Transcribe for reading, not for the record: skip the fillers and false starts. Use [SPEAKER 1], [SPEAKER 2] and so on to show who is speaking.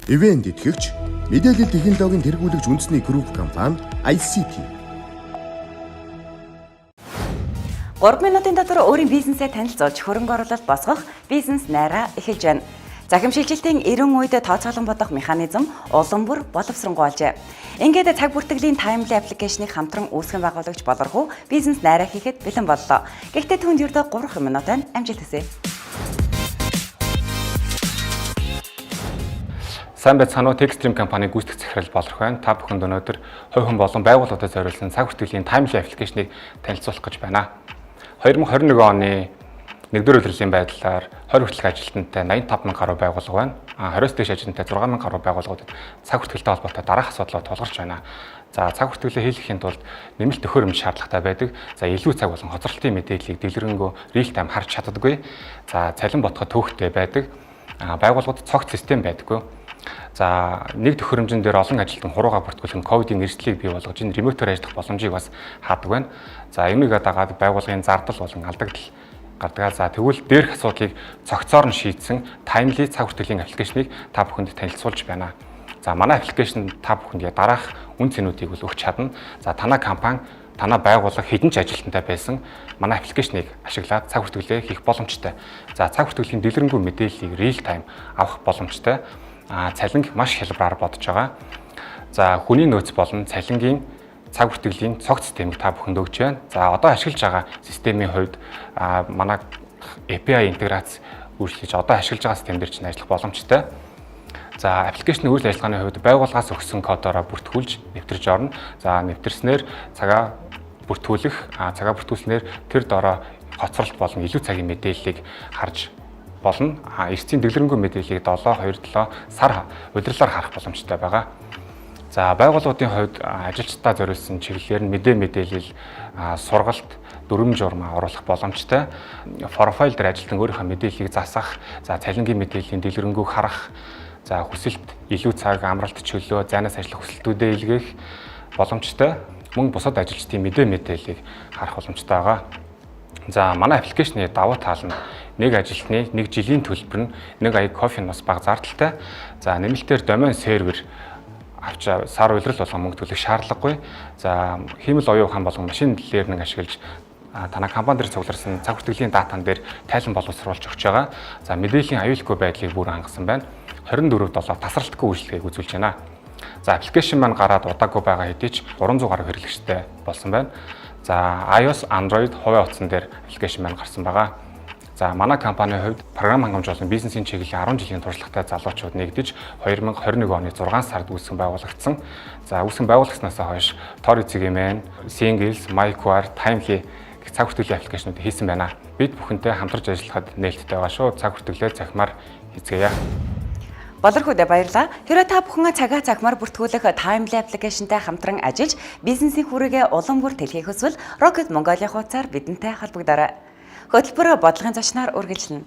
[SPEAKER 1] Ивент итгэгч мэдээлэл технологийн тэргүүлэгч үндэсний групп компани ICT.
[SPEAKER 2] 3 минутын дотор өөрийн бизнесээ танилцуулж хөрөнгө оруулалт босгох бизнес найраа эхэлж байна. Захим шилжилтийн 90 үед тооцоолон бодох механизм улам бүр боловсронгуйлжээ. Ингээд цаг бүртгэлийн таймли аппликейшнийг хамтран үүсгэн байгуулагч болорхуу бизнес найраа хийхэд бэлэн боллоо. Гэхдээ түүнд ердөө 3 минутын амжилт хүсье.
[SPEAKER 3] Сайн байцгаана уу? Techstream компани гүйцэтгэх захирал болрох байна. Та бүхэнд өнөөдөр хувь хүн болон байгууллагуудад зориулсан цаг бүртгэлийн таймли аппликейшнийг танилцуулах гэж байна. 2021 оны 1-р улирлын байдлаар 20 хүртэлх ажилтнтай 85,000 гаруй байгууллага байна. 20-с дээш ажилтнтай 6,000 гаруй байгууллагуудад цаг бүртгэлтэй холбоотой дараах асуудлууд тулгарч байна. За цаг бүртгэлээ хийлгэхийн тулд нэмэлт төхөөрөмж шаардлагатай байдаг. За илүү цаг болон хоцролтын мэдээллийг дэлгэрэнгүй real time харж чаддаггүй. За цалин ботход төвхтэй байдаг. Байгууллагууд цогц систем байдаггүй. За нэг төхөөрөмжн дээр олон ажилтан хурууга бүртгүүлэн ковидын эрсдлийг бий болгож энэ ремотоор ажиллах боломжийг бас хаадаг байна. За энийгээ дагаад байгууллагын зардал болон алдагдал гардаг. За тэгвэл дээрх асуудлыг цогцоор нь шийдсэн таймли цаг бүртгэлийн аппликейшнийг та бүхэнд танилцуулж байна. За манай аппликейшн та бүхэнд дараах үн цэнүүдийг бол өгч чадна. За танай компани, танай байгууллага хэдэн ч ажилтнтай байсан манай аппликейшнийг ашиглаад цаг бүртгэлээ хийх боломжтой. За цаг бүртгэлийн дэлгэрэнгүй мэдээллийг real time авах боломжтой. Цалинг маш хялбараар бодож байгаа. За хүний нөөц болон цалингийн цаг бүртгэлийн цогц системийг та бүхэнд өгч байна. За одоо ашиглаж байгаа системийн хувьд манай API интеграц үйлчлэж одоо ашиглаж байгаа систем дээр чинь ажиллах боломжтой. За аппликейшны үйл ажиллагааны хувьд байгууллагаас өгсөн кодороо бүртгүүлж нэвтэрж орно. За нэвтэрснээр цагаа бүртгүүлснээр тэр дороо хоцролт болон илүү цагийн мэдээллийг харж болно. Эрсдийн дэлгэрэнгүй мэдээллийг 7-2-7 сар удирлаар харах боломжтой байгаа. За байгууллагуудын хувьд ажилчдаа зориулсан чиглэлээр нь мэдээлэл, сургалт, дүрм журмаа оруулах боломжтой. Профайл дээр ажилтан өөрийнхөө мэдээллийг засах, за цалингийн мэдээллийн дэлгэрэнгүй харах, за хүсэлт, илүү цаг, амралт чөлөө, зайнаас ажиллах хүсэлтүүдээ илгээх боломжтой. Мөн бусад ажилчдын мэдээллийг харах боломжтой байгаа. За манай аппликейшны давуу тал нь нэг ажилтны 1 жилийн төлбөр нь 1 аяг кофений бас бага зардалтай. За нэмэлтээр домен сервер авч сар улирал болгон мөнгө төлөх шаардлагагүй. За хиймэл оюун ухаан болон машин learning ашиглаж танай компани дээр цугларсан цаг бүртгэлийн датан дээр тайлан боловсруулж өгч байгаа. За мэдээллийн аюулгүй байдлыг бүрэн хангасан байна. 24/7 тасралтгүй үйлчлэгийг үзүүлж байна. За аппликейшн маань гараад удаагүй байгаа хэдий ч 300 гаруй хэрэглэгчтэй болсон байна. За iOS, Android хувийн утсан дээр аппликейшн маань гарсан байгаа. За манай компанийн хувьд програм хангамж болон бизнесийн чиглэлийн 10 жилийн туршлагатай залуучууд нэгдэж 2021 оны 6 сард үүсгэн байгуулагдсан. За үүсгэн байгуулагдсанаас хойш Tor эцэгэмэн, Singles, MyQuar, Timely гэх цаг бүртгэлийн аппликейшнууд хийсэн байна. Бид бүхэнтэй хамтарч ажиллахад нээлттэй байгаа шүү. Цаг бүртгэлээ захимаар хийцгээе.
[SPEAKER 2] Болорхуудаа баярлалаа. Хэрэв та бүхэн цагаа захимаар бүртгүүлэх таймли аппликейшнтэй хамтран ажиллаж бизнесийн хүрээгээ улам бүр тэлхийх хүсвэл Rocket Mongolia хуудасаар бидэнтэй холбогдорой. Хөтөлбөр бодлогын зочноор үргэлжлэнэ.